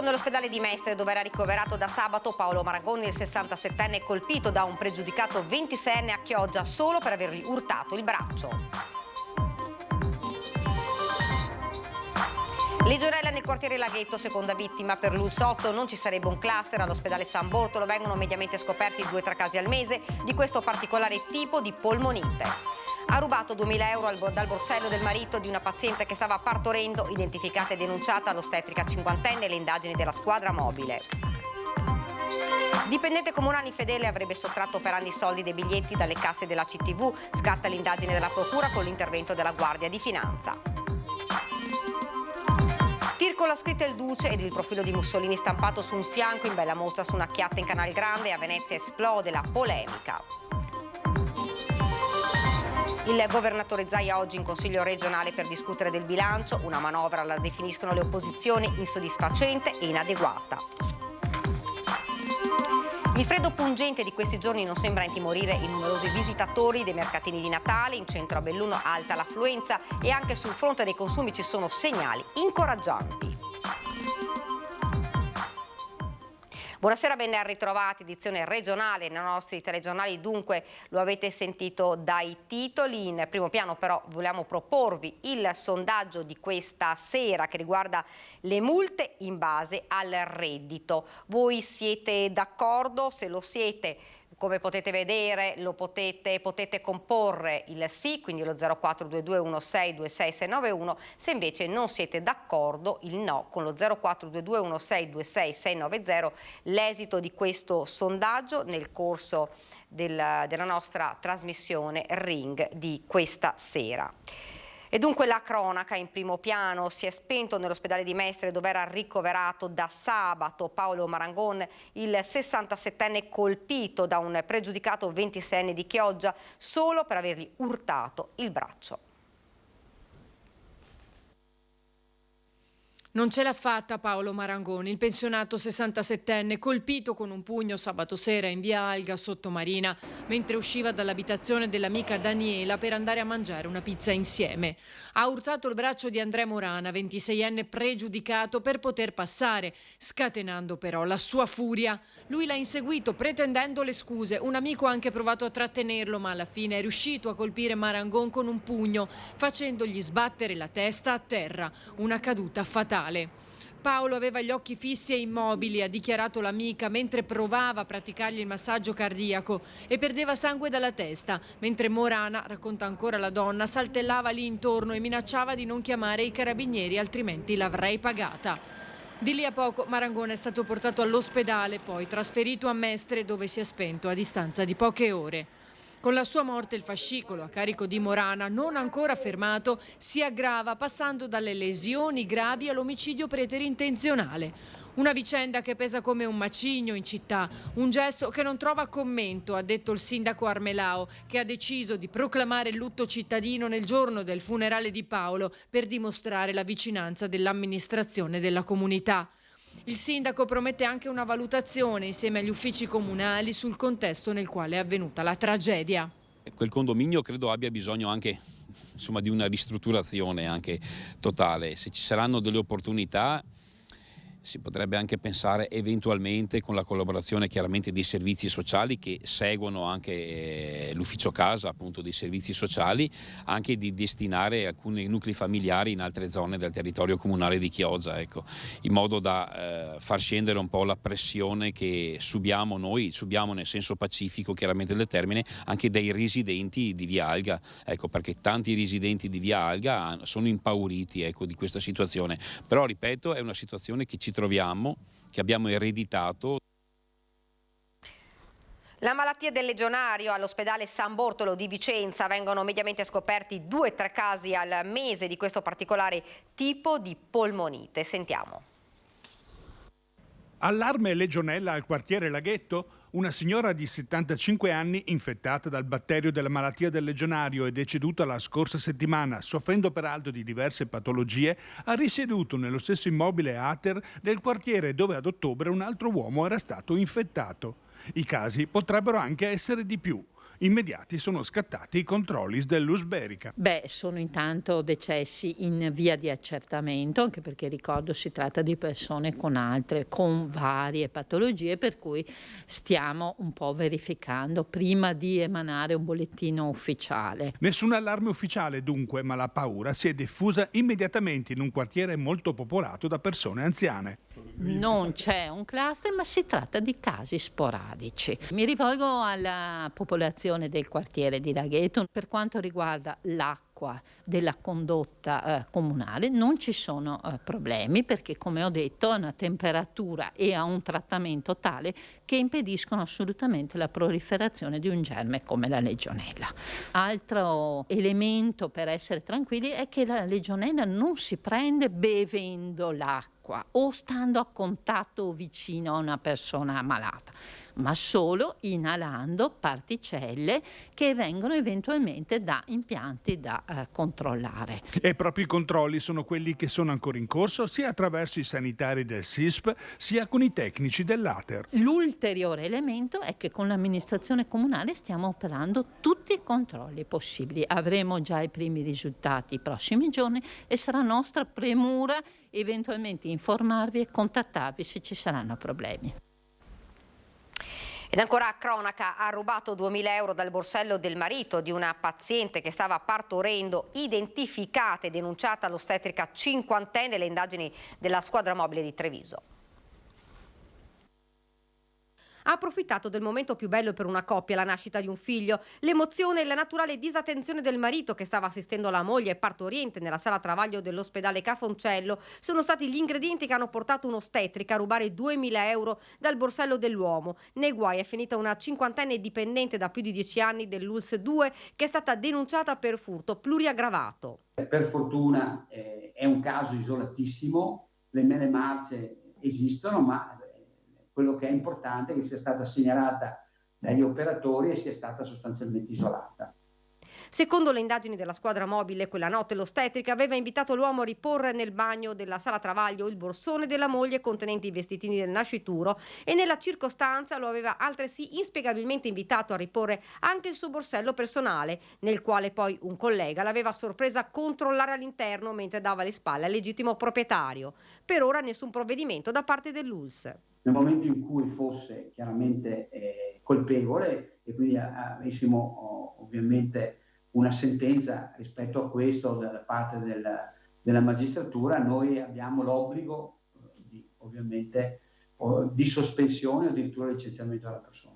nell'ospedale di Mestre, dove era ricoverato da sabato Paolo Marangoni, il 67enne, colpito da un pregiudicato 26enne a Chioggia solo per avergli urtato il braccio. Legionella nel quartiere Laghetto, seconda vittima per Lussotto. Non ci sarebbe un cluster all'ospedale San Bortolo, vengono mediamente scoperti 2-3 casi al mese di questo particolare tipo di polmonite. Ha rubato 2.000 euro dal borsello del marito di una paziente che stava partorendo, identificata e denunciata all'ostetrica 50enne, le indagini della squadra mobile. Dipendente comunale infedele avrebbe sottratto per anni soldi dei biglietti dalle casse della CTV, scatta l'indagine della procura con l'intervento della Guardia di Finanza. Tir con la scritta Il Duce ed il profilo di Mussolini stampato su un fianco in bella mostra su una chiatta in Canal Grande. A Venezia esplode la polemica. Il governatore Zaia oggi in Consiglio regionale per discutere del bilancio. Una manovra la definiscono le opposizioni insoddisfacente e inadeguata. Il freddo pungente di questi giorni non sembra intimorire i numerosi visitatori dei mercatini di Natale. In centro a Belluno alta l'affluenza e anche sul fronte dei consumi ci sono segnali incoraggianti. Buonasera, ben ritrovati, edizione regionale nei nostri telegiornali. Dunque lo avete sentito dai titoli. In primo piano però vogliamo proporvi il sondaggio di questa sera che riguarda le multe in base al reddito. Voi siete d'accordo? Se lo siete, come potete vedere, potete comporre il sì, quindi lo 0422162691. Se invece non siete d'accordo, il no con lo 0422162690. L'esito di questo sondaggio nel corso della nostra trasmissione Ring di questa sera. E dunque la cronaca in primo piano. Si è spento nell'ospedale di Mestre, dove era ricoverato da sabato Paolo Marangon, il 67enne colpito da un pregiudicato 26enne di Chioggia solo per avergli urtato il braccio. Non ce l'ha fatta Paolo Marangoni, il pensionato 67enne, colpito con un pugno sabato sera in via Alga Sottomarina, mentre usciva dall'abitazione dell'amica Daniela per andare a mangiare una pizza insieme. Ha urtato il braccio di Andrea Morana, 26enne pregiudicato, per poter passare, scatenando però la sua furia. Lui l'ha inseguito pretendendo le scuse. Un amico ha anche provato a trattenerlo, ma alla fine è riuscito a colpire Marangon con un pugno, facendogli sbattere la testa a terra. Una caduta fatale. Paolo aveva gli occhi fissi e immobili, ha dichiarato l'amica, mentre provava a praticargli il massaggio cardiaco, e perdeva sangue dalla testa, mentre Morana, racconta ancora la donna, saltellava lì intorno e minacciava di non chiamare i carabinieri, altrimenti l'avrei pagata. Di lì a poco Marangone è stato portato all'ospedale, poi trasferito a Mestre, dove si è spento a distanza di poche ore. Con la sua morte il fascicolo a carico di Morana, non ancora fermato, si aggrava, passando dalle lesioni gravi all'omicidio preterintenzionale. Una vicenda che pesa come un macigno in città, un gesto che non trova commento, ha detto il sindaco Armelao, che ha deciso di proclamare il lutto cittadino nel giorno del funerale di Paolo per dimostrare la vicinanza dell'amministrazione della comunità. Il sindaco promette anche una valutazione insieme agli uffici comunali sul contesto nel quale è avvenuta la tragedia. Quel condominio credo abbia bisogno anche di una ristrutturazione anche totale. Se ci saranno delle opportunità si potrebbe anche pensare eventualmente, con la collaborazione chiaramente dei servizi sociali che seguono anche l'ufficio casa appunto dei servizi sociali, anche di destinare alcuni nuclei familiari in altre zone del territorio comunale di Chioggia, ecco, in modo da far scendere un po' la pressione che subiamo noi, subiamo nel senso pacifico chiaramente del termine, anche dai residenti di via Alga, ecco, perché tanti residenti di via Alga sono impauriti, ecco, di questa situazione. Però ripeto, è una situazione che ci troviamo, che abbiamo ereditato. La malattia del legionario all'ospedale San Bortolo di Vicenza. Vengono mediamente scoperti 2-3 casi al mese di questo particolare tipo di polmonite. Sentiamo. Allarme legionella al quartiere Laghetto? Una signora di 75 anni infettata dal batterio della malattia del legionario e deceduta la scorsa settimana, soffrendo peraltro di diverse patologie, ha risieduto nello stesso immobile Ater del quartiere dove ad ottobre un altro uomo era stato infettato. I casi potrebbero anche essere di più. Immediati sono scattati i controlli dell'Usberica. Sono intanto decessi in via di accertamento, anche perché ricordo si tratta di persone con varie patologie, per cui stiamo un po' verificando prima di emanare un bollettino ufficiale. Nessun allarme ufficiale dunque, ma la paura si è diffusa immediatamente in un quartiere molto popolato da persone anziane. Non c'è un cluster, ma si tratta di casi sporadici. Mi rivolgo alla popolazione del quartiere di Laghetto. Per quanto riguarda l'acqua della condotta comunale non ci sono problemi, perché come ho detto ha una temperatura e ha un trattamento tale che impediscono assolutamente la proliferazione di un germe come la legionella. Altro elemento per essere tranquilli è che la legionella non si prende bevendo l'acqua o stando a contatto vicino a una persona malata, ma solo inalando particelle che vengono eventualmente da impianti da controllare. E proprio i controlli sono quelli che sono ancora in corso, sia attraverso i sanitari del SISP, sia con i tecnici dell'ATER. L'ulteriore elemento è che con l'amministrazione comunale stiamo operando tutti i controlli possibili. Avremo già i primi risultati i prossimi giorni e sarà nostra premura eventualmente informarvi e contattarvi se ci saranno problemi. Ed ancora a cronaca, ha rubato 2.000 euro dal borsello del marito di una paziente che stava partorendo, identificata e denunciata all'ostetrica cinquantenne, le indagini della squadra mobile di Treviso. Ha approfittato del momento più bello per una coppia, la nascita di un figlio. L'emozione e la naturale disattenzione del marito, che stava assistendo la moglie partoriente nella sala travaglio dell'ospedale Cafoncello, sono stati gli ingredienti che hanno portato un'ostetrica a rubare 2.000 euro dal borsello dell'uomo. Nei guai è finita una cinquantenne dipendente da più di 10 anni dell'ULSS 2 che è stata denunciata per furto pluriaggravato. Per fortuna è un caso isolatissimo, le mele marce esistono, ma quello che è importante è che sia stata segnalata dagli operatori e sia stata sostanzialmente isolata. Secondo le indagini della squadra mobile, quella notte l'ostetrica aveva invitato l'uomo a riporre nel bagno della sala travaglio il borsone della moglie contenente i vestitini del nascituro e nella circostanza lo aveva altresì inspiegabilmente invitato a riporre anche il suo borsello personale, nel quale poi un collega l'aveva sorpresa a controllare all'interno mentre dava le spalle al legittimo proprietario. Per ora nessun provvedimento da parte dell'ULSS. Nel momento in cui fosse chiaramente colpevole e quindi avessimo ovviamente una sentenza rispetto a questo da parte della magistratura, noi abbiamo l'obbligo ovviamente di sospensione o addirittura licenziamento della persona.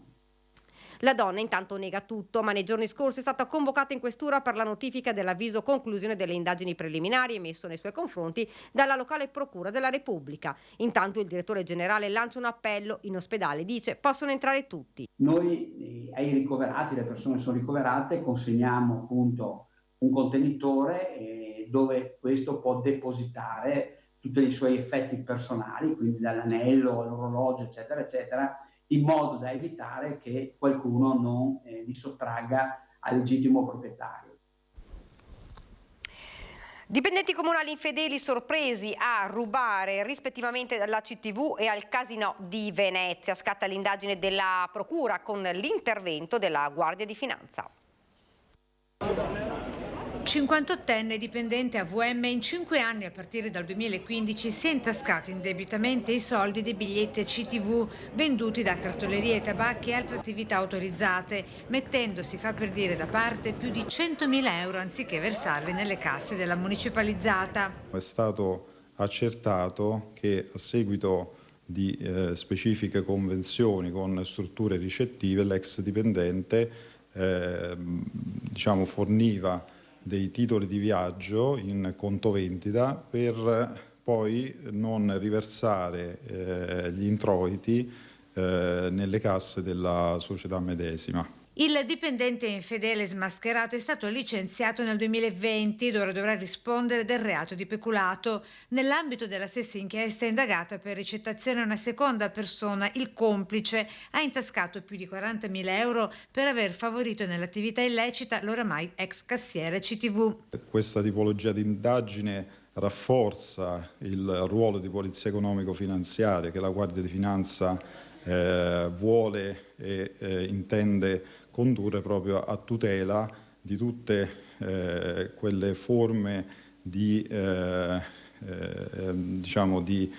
La donna intanto nega tutto, ma nei giorni scorsi è stata convocata in questura per la notifica dell'avviso conclusione delle indagini preliminari emesso nei suoi confronti dalla locale procura della Repubblica. Intanto il direttore generale lancia un appello in ospedale, dice possono entrare tutti. Noi ai ricoverati, le persone sono ricoverate, consegniamo appunto un contenitore dove questo può depositare tutti i suoi effetti personali, quindi dall'anello all'orologio eccetera eccetera, in modo da evitare che qualcuno non li sottragga al legittimo proprietario. Dipendenti comunali infedeli sorpresi a rubare rispettivamente dalla CTV e al Casinò di Venezia. Scatta l'indagine della procura con l'intervento della Guardia di Finanza. 58enne dipendente AVM in 5 anni a partire dal 2015 si è intascato indebitamente i soldi dei biglietti a CTV venduti da cartolerie e tabacchi e altre attività autorizzate, mettendosi, fa per dire, da parte più di 100.000 euro anziché versarli nelle casse della municipalizzata. È stato accertato che a seguito di specifiche convenzioni con strutture ricettive l'ex dipendente forniva dei titoli di viaggio in conto vendita per poi non riversare gli introiti nelle casse della società medesima. Il dipendente infedele smascherato è stato licenziato nel 2020 ed ora dovrà rispondere del reato di peculato. Nell'ambito della stessa inchiesta indagata per ricettazione una seconda persona, il complice, ha intascato più di 40.000 euro per aver favorito nell'attività illecita l'oramai ex cassiere CTV. Questa tipologia di indagine rafforza il ruolo di polizia economico-finanziaria che la Guardia di Finanza vuole e intende condurre proprio a tutela di tutte quelle forme di, diciamo, di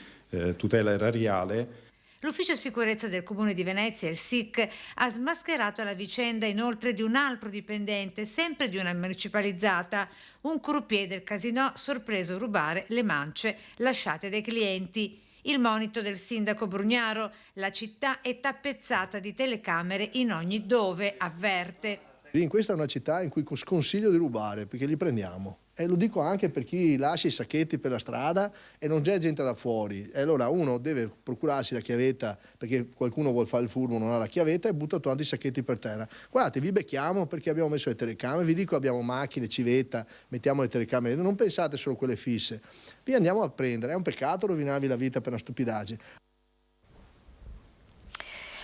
tutela erariale. L'Ufficio Sicurezza del Comune di Venezia, il SIC, ha smascherato la vicenda inoltre di un altro dipendente, sempre di una municipalizzata, un croupier del casinò sorpreso a rubare le mance lasciate dai clienti. Il monito del sindaco Brugnaro: la città è tappezzata di telecamere in ogni dove, avverte. In questa è una città in cui sconsiglio di rubare, perché li prendiamo. E lo dico anche per chi lascia i sacchetti per la strada e non c'è gente da fuori. E allora uno deve procurarsi la chiavetta, perché qualcuno vuol fare il furbo, non ha la chiavetta, e butta tanti sacchetti per terra. Guardate, vi becchiamo perché abbiamo messo le telecamere, vi dico abbiamo macchine, civetta, mettiamo le telecamere, non pensate solo a quelle fisse. Vi andiamo a prendere, è un peccato rovinarvi la vita per una stupidaggine.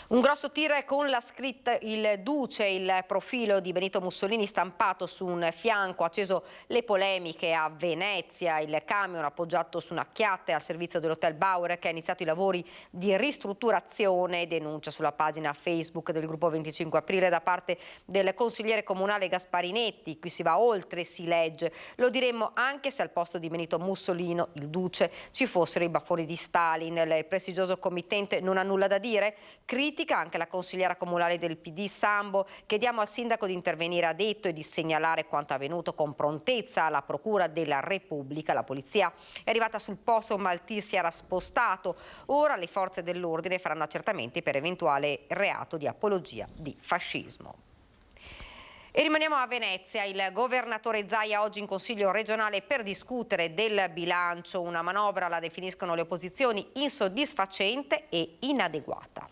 Un grosso tir con la scritta "Il Duce", il profilo di Benito Mussolini stampato su un fianco, ha acceso le polemiche a Venezia. Il camion appoggiato su una chiatta al servizio dell'Hotel Bauer, che ha iniziato i lavori di ristrutturazione, denuncia sulla pagina Facebook del gruppo 25 aprile da parte del consigliere comunale Gasparinetti. Qui si va oltre, si legge: lo diremmo anche se al posto di Benito Mussolini, il Duce, ci fossero i baffoni di Stalin. Il prestigioso committente non ha nulla da dire. Critica anche la consigliera comunale del PD Sambo. Chiediamo al sindaco di intervenire, ha detto, e di segnalare quanto avvenuto con prontezza alla Procura della Repubblica. La polizia è arrivata sul posto, ma il tir si era spostato. Ora le forze dell'ordine faranno accertamenti per eventuale reato di apologia di fascismo. E rimaniamo a Venezia. Il governatore Zaia oggi in Consiglio regionale per discutere del bilancio. Una manovra, la definiscono le opposizioni, insoddisfacente e inadeguata.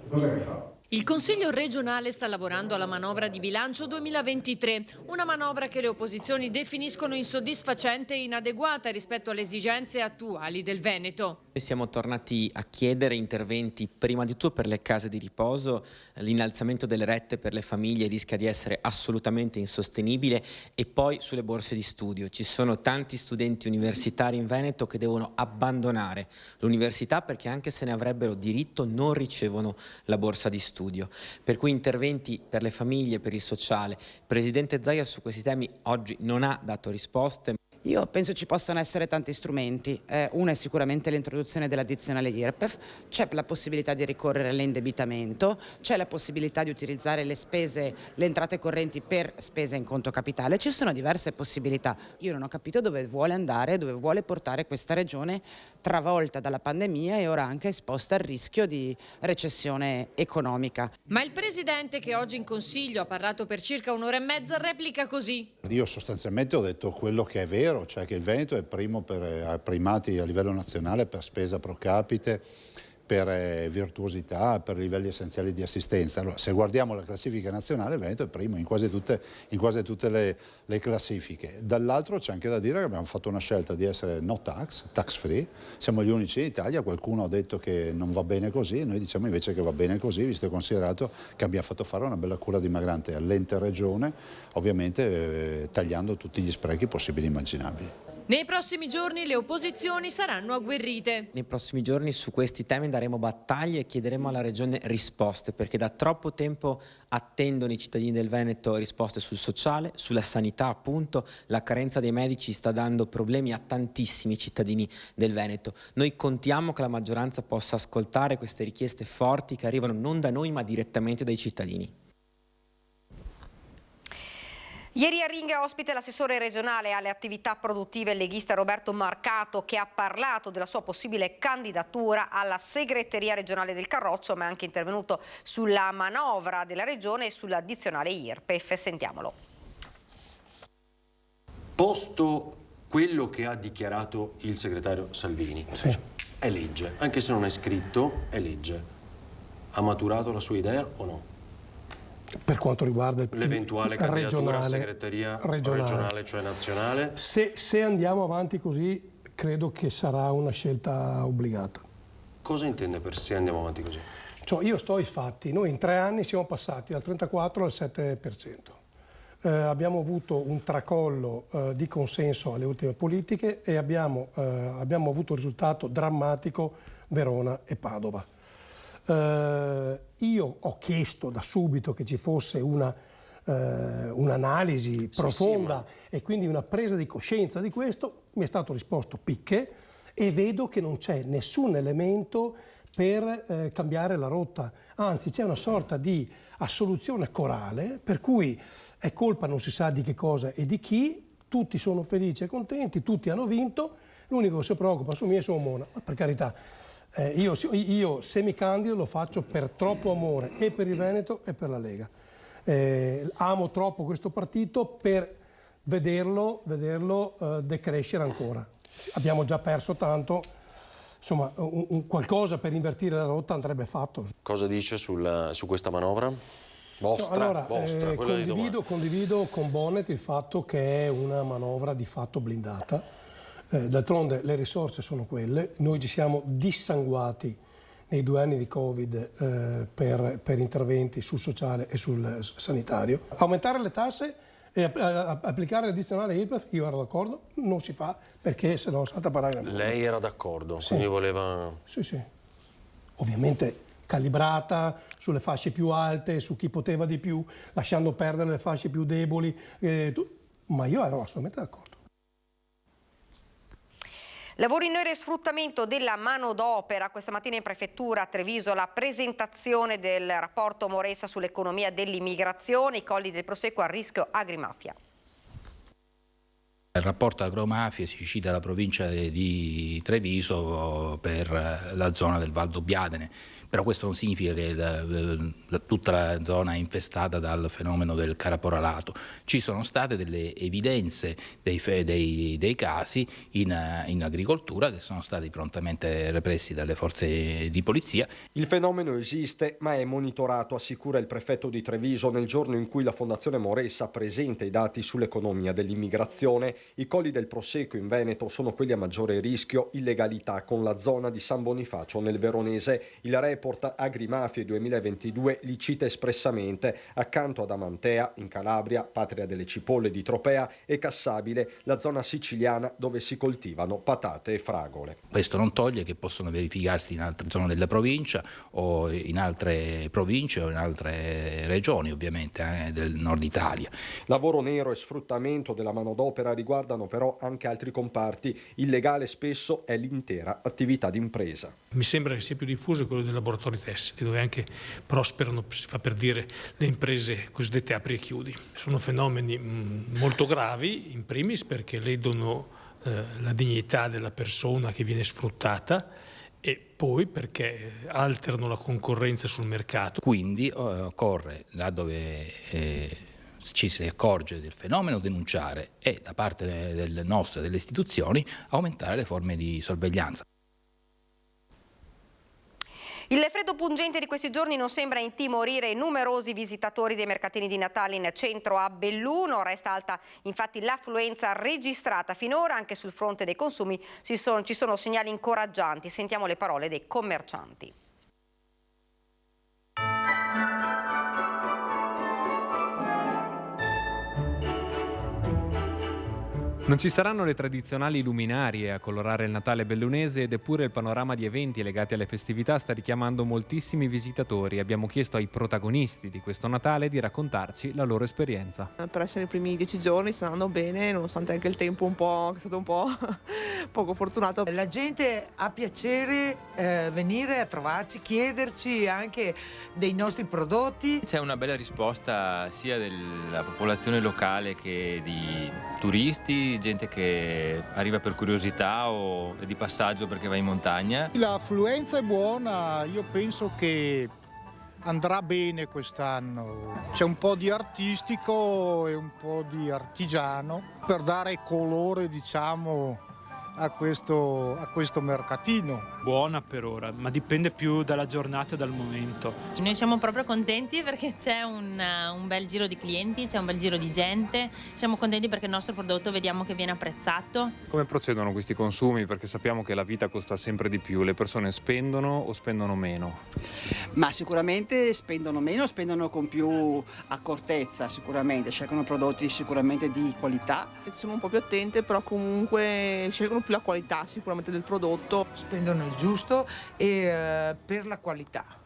Cosa che fa? Il Consiglio regionale sta lavorando alla manovra di bilancio 2023, una manovra che le opposizioni definiscono insoddisfacente e inadeguata rispetto alle esigenze attuali del Veneto. Siamo tornati a chiedere interventi prima di tutto per le case di riposo. L'innalzamento delle rette per le famiglie rischia di essere assolutamente insostenibile, e poi sulle borse di studio. Ci sono tanti studenti universitari in Veneto che devono abbandonare l'università perché, anche se ne avrebbero diritto, non ricevono la borsa di studio. Per cui interventi per le famiglie, per il sociale. Il presidente Zaia su questi temi oggi non ha dato risposte. Io penso ci possano essere tanti strumenti. Uno è sicuramente l'introduzione dell'addizionale IRPEF, c'è la possibilità di ricorrere all'indebitamento, c'è la possibilità di utilizzare le entrate correnti per spese in conto capitale, ci sono diverse possibilità. Io non ho capito dove vuole andare, dove vuole portare questa regione travolta dalla pandemia e ora anche esposta al rischio di recessione economica. Ma il presidente, che oggi in Consiglio ha parlato per circa un'ora e mezza, replica così. Io sostanzialmente ho detto quello che è vero, cioè che il Veneto è primo ha primati a livello nazionale per spesa pro capite, per virtuosità, per livelli essenziali di assistenza. Allora, se guardiamo la classifica nazionale, il Veneto è primo in quasi tutte le classifiche. Dall'altro c'è anche da dire che abbiamo fatto una scelta di essere no tax, tax free, siamo gli unici in Italia. Qualcuno ha detto che non va bene così, noi diciamo invece che va bene così, visto e considerato che abbiamo fatto fare una bella cura dimagrante all'ente regione, ovviamente tagliando tutti gli sprechi possibili e immaginabili. Nei prossimi giorni le opposizioni saranno agguerrite. Nei prossimi giorni su questi temi daremo battaglie e chiederemo alla Regione risposte, perché da troppo tempo attendono i cittadini del Veneto risposte sul sociale, sulla sanità appunto. La carenza dei medici sta dando problemi a tantissimi cittadini del Veneto. Noi contiamo che la maggioranza possa ascoltare queste richieste forti che arrivano non da noi ma direttamente dai cittadini. Ieri a Ring ospite l'assessore regionale alle attività produttive leghista Roberto Marcato, che ha parlato della sua possibile candidatura alla segreteria regionale del Carroccio, ma è anche intervenuto sulla manovra della regione e sull'addizionale IRPEF. Sentiamolo. Posto quello che ha dichiarato il segretario Salvini, sì, è legge, anche se non è scritto, è legge. Ha maturato la sua idea o no? Per quanto riguarda l'eventuale candidatura a segreteria regionale, cioè nazionale? Se andiamo avanti così, credo che sarà una scelta obbligata. Cosa intende per se andiamo avanti così? Cioè, io sto ai fatti. Noi in 3 anni siamo passati dal 34 al 7%. Abbiamo avuto un tracollo di consenso alle ultime politiche e abbiamo avuto un risultato drammatico Verona e Padova. Io ho chiesto da subito che ci fosse un'analisi profonda e quindi una presa di coscienza di questo. Mi è stato risposto picche e vedo che non c'è nessun elemento per cambiare la rotta, anzi c'è una sorta di assoluzione corale per cui è colpa non si sa di che cosa e di chi, tutti sono felici e contenti, tutti hanno vinto, l'unico che si preoccupa su me è Mona, per carità. Io se mi candido lo faccio per troppo amore e per il Veneto e per la Lega. Amo troppo questo partito per vederlo decrescere ancora. Abbiamo già perso tanto, insomma qualcosa per invertire la rotta andrebbe fatto. Cosa dice su questa manovra? Vostra, condivido con Bonnet il fatto che è una manovra di fatto blindata. D'altronde le risorse sono quelle, noi ci siamo dissanguati nei 2 anni di Covid per interventi sul sociale e sul sanitario. Aumentare le tasse e applicare l'addizionale IRPEF, io ero d'accordo, non si fa perché se no salta a parare. Lei era d'accordo, sì. Quindi voleva... Sì. Ovviamente calibrata sulle fasce più alte, su chi poteva di più, lasciando perdere le fasce più deboli, ma io ero assolutamente d'accordo. Lavoro in nero e sfruttamento della manodopera. Questa mattina in prefettura a Treviso la presentazione del rapporto Moressa sull'economia dell'immigrazione, i colli del Prosecco a rischio agrimafia. Il rapporto agromafia si cita la provincia di Treviso per la zona del Val Dobbiadene, però questo non significa che tutta la zona è infestata dal fenomeno del caporalato. Ci sono state delle evidenze dei casi in agricoltura che sono stati prontamente repressi dalle forze di polizia. Il fenomeno esiste ma è monitorato, assicura il prefetto di Treviso nel giorno in cui la Fondazione Moressa presenta i dati sull'economia dell'immigrazione. I colli del Prosecco in Veneto sono quelli a maggiore rischio illegalità, con la zona di San Bonifacio nel Veronese. Il report Agrimafie 2022 li cita espressamente, accanto ad Amantea in Calabria, patria delle cipolle di Tropea, e Cassabile, la zona siciliana dove si coltivano patate e fragole. Questo non toglie che possono verificarsi in altre zone della provincia o in altre province o in altre regioni ovviamente del nord Italia. Lavoro nero e sfruttamento della manodopera riguardano però anche altri comparti. Illegale spesso è l'intera attività d'impresa. Mi sembra che sia più diffuso quello dei laboratori tessili, dove anche prosperano, si fa per dire, le imprese cosiddette apri e chiudi. Sono fenomeni molto gravi, in primis perché ledono la dignità della persona che viene sfruttata e poi perché alterano la concorrenza sul mercato. Quindi occorre, là dove ci si accorge del fenomeno, denunciare e da parte delle istituzioni aumentare le forme di sorveglianza. Il freddo pungente di questi giorni non sembra intimorire i numerosi visitatori dei mercatini di Natale in centro a Belluno. Resta alta infatti l'affluenza registrata finora. Anche sul fronte dei consumi ci sono segnali incoraggianti. Sentiamo le parole dei commercianti. Non ci saranno le tradizionali luminarie a colorare il Natale bellunese ed eppure il panorama di eventi legati alle festività sta richiamando moltissimi visitatori. Abbiamo chiesto ai protagonisti di questo Natale di raccontarci la loro esperienza. Per essere i primi 10 giorni sta andando bene, nonostante anche il tempo che è stato un po' poco fortunato. La gente ha piacere venire a trovarci, chiederci anche dei nostri prodotti. C'è una bella risposta sia della popolazione locale che di turisti, gente che arriva per curiosità o è di passaggio perché va in montagna. L'affluenza è buona, io penso che andrà bene quest'anno. C'è un po' di artistico e un po' di artigiano per dare colore, diciamo, a questo mercatino. Buona per ora, ma dipende più dalla giornata e dal momento. Noi siamo proprio contenti perché c'è un bel giro di clienti, c'è un bel giro di gente. Siamo contenti perché il nostro prodotto vediamo che viene apprezzato. Come procedono questi consumi? Perché sappiamo che la vita costa sempre di più. Le persone spendono o spendono meno? Ma sicuramente spendono meno, spendono con più accortezza sicuramente, scelgono prodotti sicuramente di qualità. Siamo un po' più attente, però comunque scelgono più la qualità sicuramente del prodotto. Spendono il giusto e per la qualità.